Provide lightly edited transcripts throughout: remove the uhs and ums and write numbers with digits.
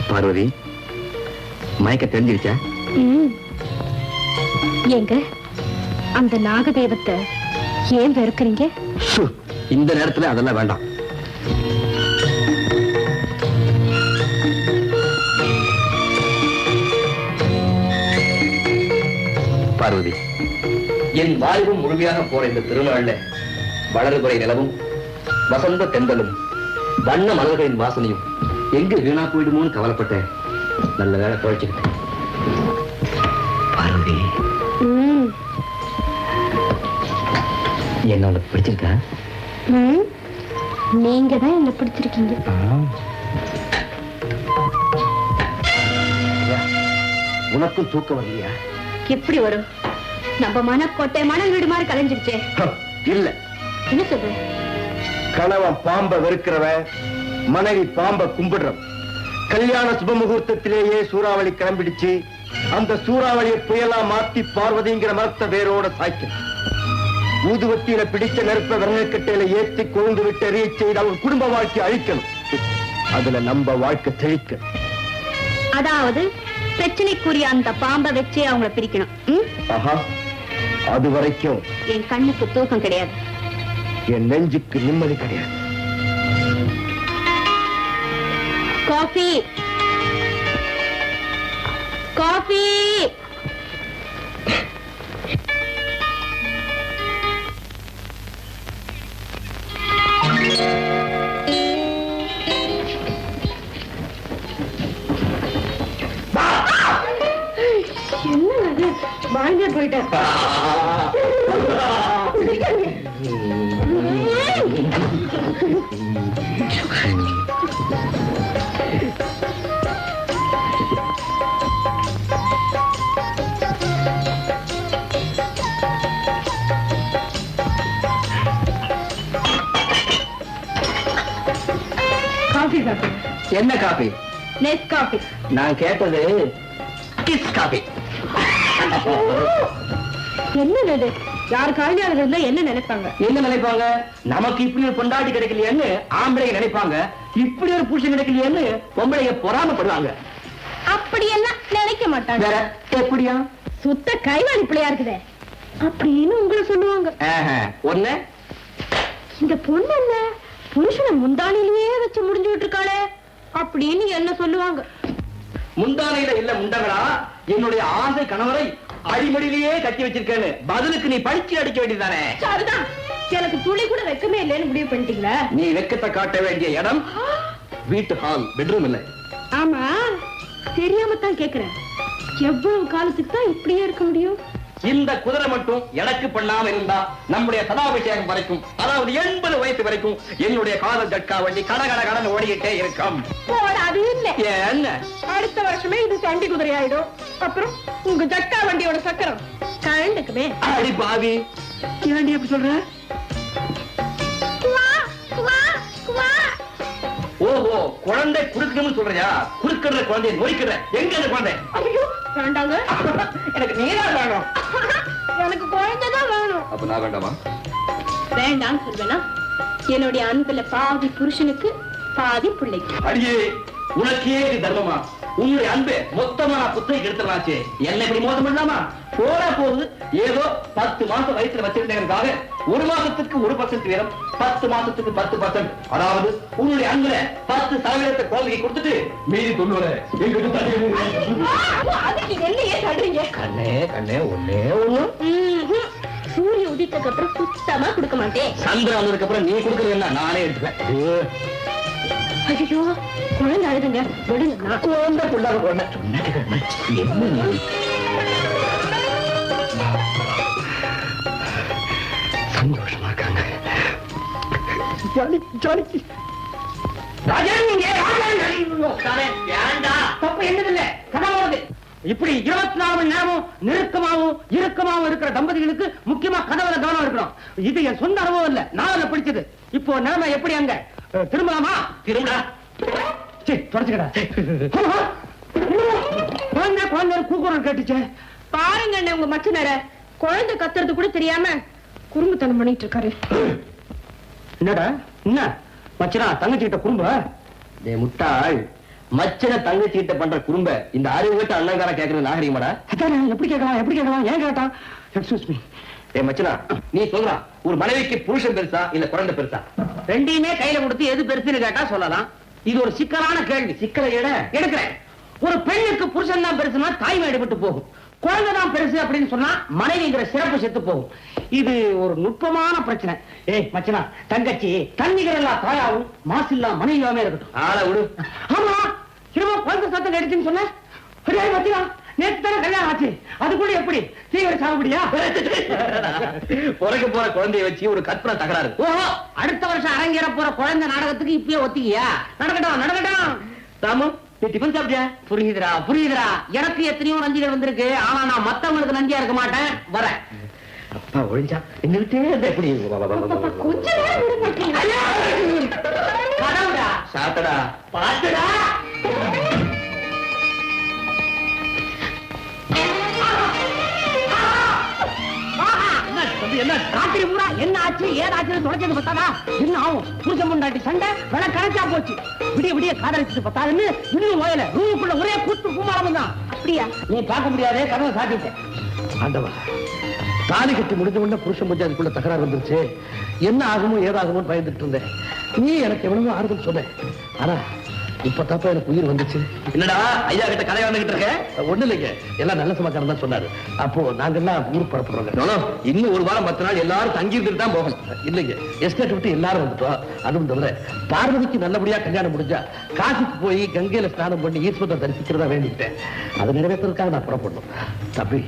பார்வதி, மயக்க தெரிஞ்சிருச்சா? எங்க அந்த நாகதேவத்தை ஏன் வெறுக்கிறீங்க? இந்த நேரத்துல அதெல்லாம் வேண்டாம். பார்வதி, என் வாழ்வும் முழுமையாக போற இந்த திருநாள்ல வளர்குறை நிலவும் வசந்த தென்றலும் வண்ண மலர்களின் வாசனையும் எங்கு வீணா போயிடுமோன்னு கவலைப்பட்டேன். நல்ல வேலை குழைச்சுக்கிட்டேன். பார்வதி, என்ன உனக்கு பிடிச்சிருக்கா? நீங்க தான் என்ன பிடிச்சிருக்கீங்க. உனக்கும் தூக்கம் வரலையா? எப்படி வரும்? நம்ம மனக்கோட்டை மணல் வீடு மாதிரி கலைஞ்சிருச்சே. இல்ல, என்ன சொல்ற? கணவன் பாம்ப வெறுக்கிறவன், மனைவி பாம்ப கும்பிடுறவன். கல்யாண சுப முகூர்த்தத்திலேயே சூறாவளி கிளம்பிடுச்சு. அந்த சூறாவளியை புயலா மாத்தி பார்வதிங்கிற மரத்தை வேரோட சாய்க்கும். ஊதுவத்தியில பிடிச்ச நெருப்ப விறகுக்கட்டையில ஏற்றி கொழுந்து விட்டு எரிய செய்து அவங்க குடும்ப வாழ்க்கை அழிக்கணும். அதுல நம்ம வாழ்க்கை தெளிக்கணும். அதாவது பிரச்சனைக்குரிய அந்த பாம்பை வச்சே அவங்கள பிரிக்கணும். ஆஹா, அது வரைக்கும் என் கண்ணுக்கு தூக்கம் கிடையாது, என் நெஞ்சுக்கு நிம்மதி கிடையாது. Coffee coffee. என்ன வாழ்ந்தே போயிட்டேன். காஃபி சாப்பிடு. என்ன காபி? நெஸ் காஃபி. நான் கேட்டது கிஸ் காபி. என்னது? யார் கல்யாணம் இருந்தா என்ன நினைப்பாங்க? என்ன நினைப்பாங்க? நமக்கு இப்படி ஒரு பொண்டாட்டி கிடைக்கலையேன்னு ஆம்பளைங்க நினைப்பாங்க. இப்படி ஒரு புருஷன் கிடைக்கலையேன்னு பொம்பளைங்க பொறாமப்படுவாங்க. அப்படியெல்லாம் நினைக்க மாட்டாங்க. வேற எப்படியா? சுத்த கைவாளி பிள்ளையா இருக்குதே அப்படின்னு உங்களை சொல்லுவாங்க. ஒண்ணு, இந்த பொண்ணு என்ன புருஷனை முந்தானிலேயே வச்சு முடிஞ்சுட்டு இருக்காளே அப்படின்னு என்ன சொல்லுவாங்க. முந்தானையில இல்ல முண்டங்களா, என்னுடைய ஆசை கணவரை அடிமடியிலேயே கட்டி வச்சிருக்கேன்னு பதிலுக்கு நீ படிச்சு அடிக்க வேண்டியதானே? சரிதான், எனக்கு துளி கூட வெக்கமே இல்லைன்னு முடிவு பண்ணிட்டீங்களா? நீ வெக்கத்தை காட்ட வேண்டிய இடம் வீட்டு ஹால், பெட்ரூம் இல்ல. ஆமா, தெரியாம தான் கேக்குறேன். எவ்வளவு காலத்துக்கு தான் இப்படியே இருக்க முடியும்? இந்த குதிரை மட்டும் எனக்கு பண்ணாம இருந்தா நம்முடைய சதாபிஷேகம் வரைக்கும், அதாவது 80 வயசு வரைக்கும் என்னுடைய காதல் ஜட்கா வண்டி கடகட கடன் ஓடிக்கிட்டே இருக்கும். அது இல்ல, என்ன அடுத்த வருஷமே இது சண்டி குதிரை ஆயிடும். அப்புறம் உங்க ஜட்கா வண்டியோட சக்கரம் கழண்டுக்குமே. அடி பாவி, ஏண்டி எப்படி சொல்ற? ஓஹோ, குழந்தை குறுக்கணும்னு சொல்றியா? குறுக்கிற குழந்தைய நோய்க்கிற. எங்க அந்த குழந்தை? ஐயோ வேண்டாங்க, எனக்கு நீதான் வேணும். எனக்கு குழந்தைதான் வேணும். அப்ப நான் வேண்டாமா? வேண்டாம் சொல்வேனா? என்னுடைய அன்புல பாதி புருஷனுக்கு பாதி பிள்ளைக்கு. அடியே, உனக்கே இது தர்மமா? உன்னுடைய அன்பு மொத்தமா புத்தகை எடுத்துடலாச்சு. என்ன இப்படி மோசம் பண்ணலாமா? போற போது ஏதோ 10 மாசம் வயசுல வச்சிருந்தேங்கிறதுக்காக 1 மாசத்துக்கு 1% வீதம், 10 மாசத்துக்கு 10%, அதாவது உன்னுடைய அன்புல 10% குழந்தைக்கு கொடுத்துட்டு மீதி 90 எங்கிட்ட தள்ளுறீங்க. கண்ணே கண்ணே, ஒன்னே ஒண்ணு. சூரிய உதித்ததுக்கு அப்புறம் சுத்தமா கொடுக்க மாட்டேன். சந்திரன் வந்ததுக்கு அப்புறம் நீ கொடுக்கறது என்ன, நானே எடுத்துப்பேன். ஐயோ, குழந்தை அழுதுங்க, விடுங்க. குழந்தை புள்ளாத குழந்தை என்ன சந்தோஷமா இருக்காங்க. இப்படி 24 மணி நேரமும் நெருக்கமாவும் இறுக்கமாவும் இருக்கிற தம்பதிகளுக்கு முக்கியமா கதவுல கவனம் இருக்கணும். இது என் சொந்த அனுபவம் இல்ல, நான் பிடிச்சது. இப்போ நிலைமை எப்படி? அங்க திரும்பலாமா? திரும்பா தொடச்சுக்கடா. குழந்தை குழந்தை கூக்குரல் கேட்டுச்சு. பாருங்க உங்க மச்சனர குழந்தை கத்துறது கூட தெரியாம குறும்புத்தனம் பண்ணிட்டு இருக்காரு. என்னடா என்ன மச்சனா தங்கச்சிட்ட குறும்ப? முட்டாள், மச்சன தங்கச்சிட்ட பண்ற குறும்ப இந்த அறிவு கிட்ட அண்ணங்கார கேக்குறது நாகரிகமாடா? எப்படி கேட்கலாம் ஏன் கேட்டான்? Excuse me. மச்சனா நீ சொல்றா, ஒரு மனைவிக்கு புருஷன் பெருசா இல்ல குழந்தை பெருசா? ரெண்டையுமே கையில கொடுத்து எது பெருசுன்னு கேட்டா சொல்லலாம். இது ஒரு சிக்கலான கேள்வி. சிக்கலை எடுக்கிறேன். ஒரு பெண்ணுக்கு புருஷன் தான் பெருசுனா தாய்மை அடிபட்டு போகும். குழந்தை தான் பெருசு அப்படின்னு சொன்னா மனைவிங்கிற சிறப்பு செத்து போகும். இது ஒரு நுட்பமான பிரச்சனை. மச்சனா தங்கச்சி தண்ணிகள் எல்லாம் தாயாவும் மாசில்லா மனைவியாவே இருக்கட்டும். ஆளை விடு. ஆமா, திரும்ப குழந்தை சத்தம் எடுத்துன்னு சொன்ன மச்சனா, நேற்று தானே கல்யாணம் ஆச்சு, அதுக்குள்ள எப்படி தீவிர சாகுபடியா? பிறக்க போற குழந்தைய வச்சு ஒரு கற்பனை தகராறு. ஓஹோ, அடுத்த வருஷம் அரங்கேற போற குழந்தை நாடகத்துக்கு இப்பயே ஒத்திக்கியா? நடக்கட்டும். ராமு, நீ டிபன் சாப்பிட்டியா? புரியுதுடா. எனக்கு எத்தனையோ நஞ்சிகள் வந்திருக்கு. ஆனா நான் மத்தவங்களுக்கு நஞ்சியா இருக்க மாட்டேன். வரேன். அப்பா ஒழிஞ்சா என்ன விட்டே எப்படி சாப்பிடா பாத்துடா. என்ன ராத்திரி பூரா என்ன ஆச்சு ஏதாச்சுன்னு தொடச்சது பார்த்தாடா என்ன ஆகும்? புருஷன் பொண்டாட்டி சண்டை விலை கரைச்சா போச்சு. விடிய காதலிச்சு பார்த்தாதுன்னு இன்னும் ஓயல ரூமுக்குள்ள ஒரே கூத்து பூமாரம் தான். அப்படியா? நீ பார்க்க முடியாதே, கதவை சாட்டிட்டேன். ஆண்டவா, தாலி கட்டி முடிஞ்ச உடனே புருஷன் பொண்டாட்டிக்குள்ள தகராறு வந்துருச்சு. என்ன ஆகுமோ ஏதாகுமோ பயந்துட்டு இருந்தேன். நீ எனக்கு எவ்வளவோ ஆறுதல் சொன்ன. ஆனா இப்ப தப்ப எனக்கு உயிர் வந்துச்சு. என்னடா ஐயா கிட்ட கதை வந்துகிட்டு இருக்க? ஒண்ணு இல்லைங்க, எல்லாம் நல்ல சமாச்சாரம் தான் சொன்னாரு. அப்போ நாங்க எல்லாம் ஊர் பரப்புறோம். இன்னும் ஒரு வாரம் 10 நாள் எல்லாரும் தங்கி இருந்துட்டு தான் போகணும். இல்லைங்க, எஸ்டேட் விட்டு எல்லாரும் வந்துட்டோம். அதுவும் தவிர பார்வதிக்கு நல்லபடியா கல்யாணம் முடிஞ்சா காசிக்கு போய் கங்கையில ஸ்நானம் பண்ணி ஈஸ்வரத்தை தரிசிக்கிறதா வேண்டிக்கிட்டேன். அதை நிறைவேற்றுறதுக்காக நான் புறப்படணும். தம்பி,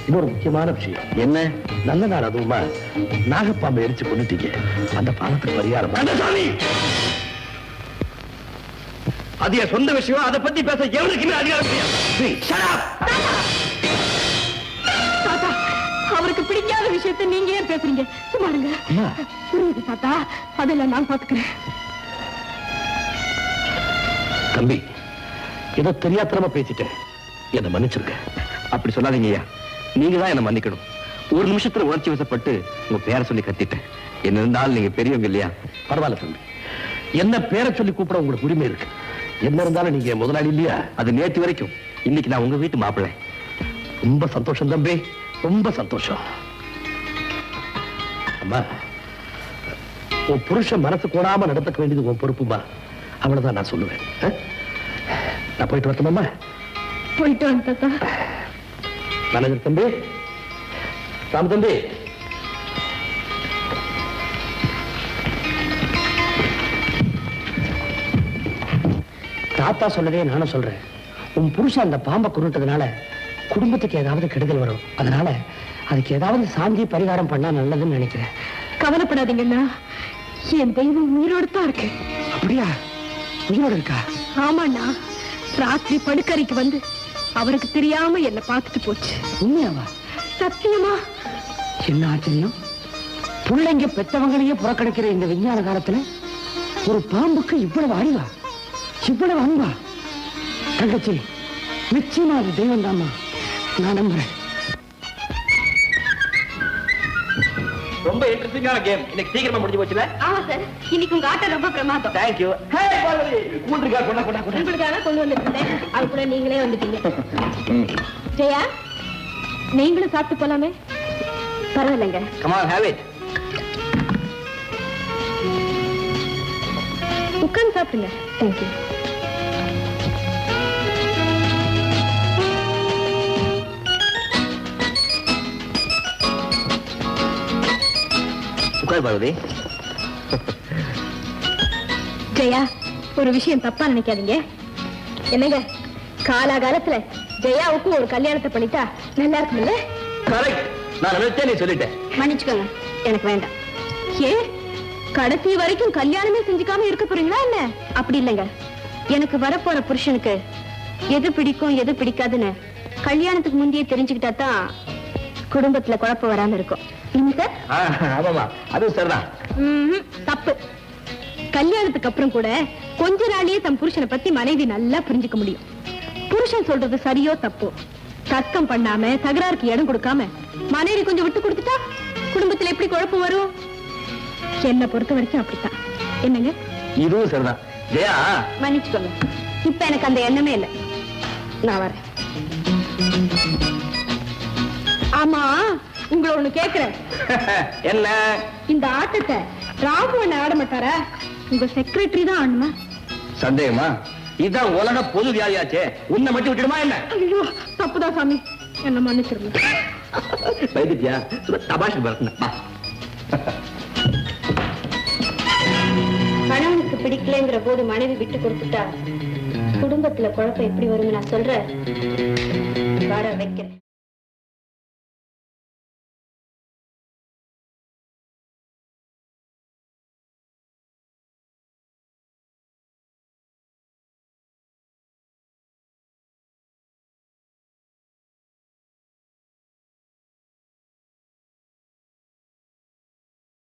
இன்னொரு முக்கியமான விஷயம். என்ன? நல்ல நாள் அதுவுமா நாகப்பாம்பை எரிச்சு கொண்டுட்டீங்க. அந்த பாவத்துக்கு பரிகாரம் அது என் சொந்த விஷயம். அதை பத்தி பேச எவனுக்குமே அதிகாரம் தாத்தா, அவருக்கு பிடிக்காத விஷயத்தை நீங்க ஏன் பேசுறீங்க? சும்மாருங்க. புரியுது தாத்தா, அதெல்லாம் நான் பாத்துக்கிறேன். தம்பி, ஏதோ தெரியாத்தனமா பேசிட்டேன், என்ன மன்னிச்சிருக்க. அப்படி சொல்லாதீங்க ஐயா, நீங்க தான் என்ன மன்னிக்கணும். ஒரு நிமிஷத்துல உணர்ச்சி வசப்பட்டு உங்க பேரை சொல்லி கத்திட்டேன். என்ன இருந்தாலும் நீங்க பெரியவங்க இல்லையா? பரவாயில்ல தம்பி, என்ன பேரை சொல்லி கூப்பிட உங்களுக்கு உரிமை இருக்கு. என்ன இருந்தாலும் நீங்க முதலாளி இல்லையா? அது நேற்று வரைக்கும். இன்னைக்கு நான் உங்க வீட்டு மாப்பிள்ளை. ரொம்ப சந்தோஷம் தம்பி, ரொம்ப சந்தோஷம். அம்மா, உன் புருஷன் மனசு கூடாம நடந்துக்க வேண்டியது உன் பொறுப்புமா. அவ்வளவுதான் நான் சொல்லுவேன். நான் போயிட்டு வரட்டுமாம்மா? போயிட்டு வந்து தாத்தா. மேனேஜர் தம்பி, ராம் தம்பி, தாத்தா சொல்லவே நானும் சொல்றேன். உன் புருஷன் அந்த பாம்பை கொண்டுட்டதுனால குடும்பத்துக்கு ஏதாவது கெடுதல் வரும். அதனால அதுக்கு ஏதாவது சாந்தி பரிகாரம் பண்ணா நல்லதுன்னு நினைக்கிறேன். கவலைப்படாதீங்கண்ணா, என் தெய்வம் உயிரோடு தான் இருக்கு. அப்படியா? உயிரோடு இருக்கா? ஆமாண்ணா, ராத்திரி படுக்கறைக்கு வந்து அவருக்கு தெரியாம என்ன பார்த்துட்டு போச்சு. உண்மையாவா? சத்தியமா. என்ன ஆச்சரியம்! பிள்ளைங்க பெத்தவங்களையே புறக்கணிக்கிற இந்த விஞ்ஞான காலத்துல ஒரு பாம்புக்கு இவ்வளவு அறிவா, இவ்வளவு அன்பா? தங்கச்சி, நிச்சயமா அது தெய்வம் தாமா, நான் நம்புறேன். ரொம்ப இன்ட்ரெஸ்டிங்கான கேம். இன்னைக்கு சீக்கிரமா முடிஞ்சு போச்சுல? ஆமா சார், இன்னைக்கு உங்க ஆட்டம் ரொம்ப பிரமாதம். Thank you. ஹே பார்வதி, கூண்டுக்கா கொண்டா. உங்களுக்காக கொண்டு வந்துட்டேன். அது கூட நீங்களே வந்துட்டீங்க. ஜெயா, நீங்களும் சாப்பிட்டு போலாமே? பரவாயில்லைங்க. Come on, have it. உட்கார்ந்து சாப்பிடுங்க. Thank you. பார்வதி. ஜெயா, ஒரு விஷயம் தப்பா நினைக்காதீங்க. என்னங்க, காலாகாலத்துல ஜெயாவுக்கு ஒரு கல்யாணத்தை பண்ணிட்டா நல்லா இருக்கும்ல? கரெக்ட், நான் நினைச்சேன், நீ சொல்லிட்டேன். மன்னிச்சுக்கோங்க, எனக்கு வேண்டாம். ஏன் கடைசி வரைக்கும் கல்யாணமே செஞ்சுக்காம இருக்க போறீங்களா என்ன? அப்படி இல்லைங்க, எனக்கு வரப்போற புருஷனுக்கு எது பிடிக்கும் எது பிடிக்காதுன்னு கல்யாணத்துக்கு முந்தையே தெரிஞ்சுக்கிட்டா தான் குடும்பத்துல குழப்பம் வராம இருக்கும். தப்பு. கல்யாணத்துக்கு அப்புறம் கூட கொஞ்ச நாளையே தம் புருஷனை பத்தி மனைவி நல்லா புரிஞ்சுக்க முடியும். புருஷன் சொல்றது சரியோ தப்போ தர்க்கம் பண்ணாம தகராறுக்கு இடம் கொடுக்காம மனைவி கொஞ்சம் விட்டு கொடுத்துட்டா குடும்பத்துல எப்படி குழப்பம் வரும்? என்ன பொறுத்த வரைக்கும் அப்படித்தான். என்னங்க? இதுவும் சரிதான். ஜெயா, மன்னிச்சுக்கோங்க, இப்ப எனக்கு அந்த எண்ணமே இல்லை. நான் வரேன். ஆமா, உங்களை ஒண்ணு கேக்குறேன். என்ன? இந்த ஆட்டத்தை ராமு ஆட மாட்டாரா? உங்க செக்ரட்டரி தான் ஆடணுமா? சந்தேகமா? இதான் உலக பொது வியாதியாச்சே, உன்னை மட்டும் விட்டுடுமா என்ன? ஐயோ, தப்புதான் சாமி, என்ன மன்னிச்சிருங்க. வைத்தியா தபாஷ் பரத்னா. கணவனுக்கு பிடிக்கலங்கிற போது மனைவி விட்டு கொடுத்துட்டா குடும்பத்துல குழப்பம் எப்படி வரும்? நான் சொல்றேன், வர வைக்கிறேன்.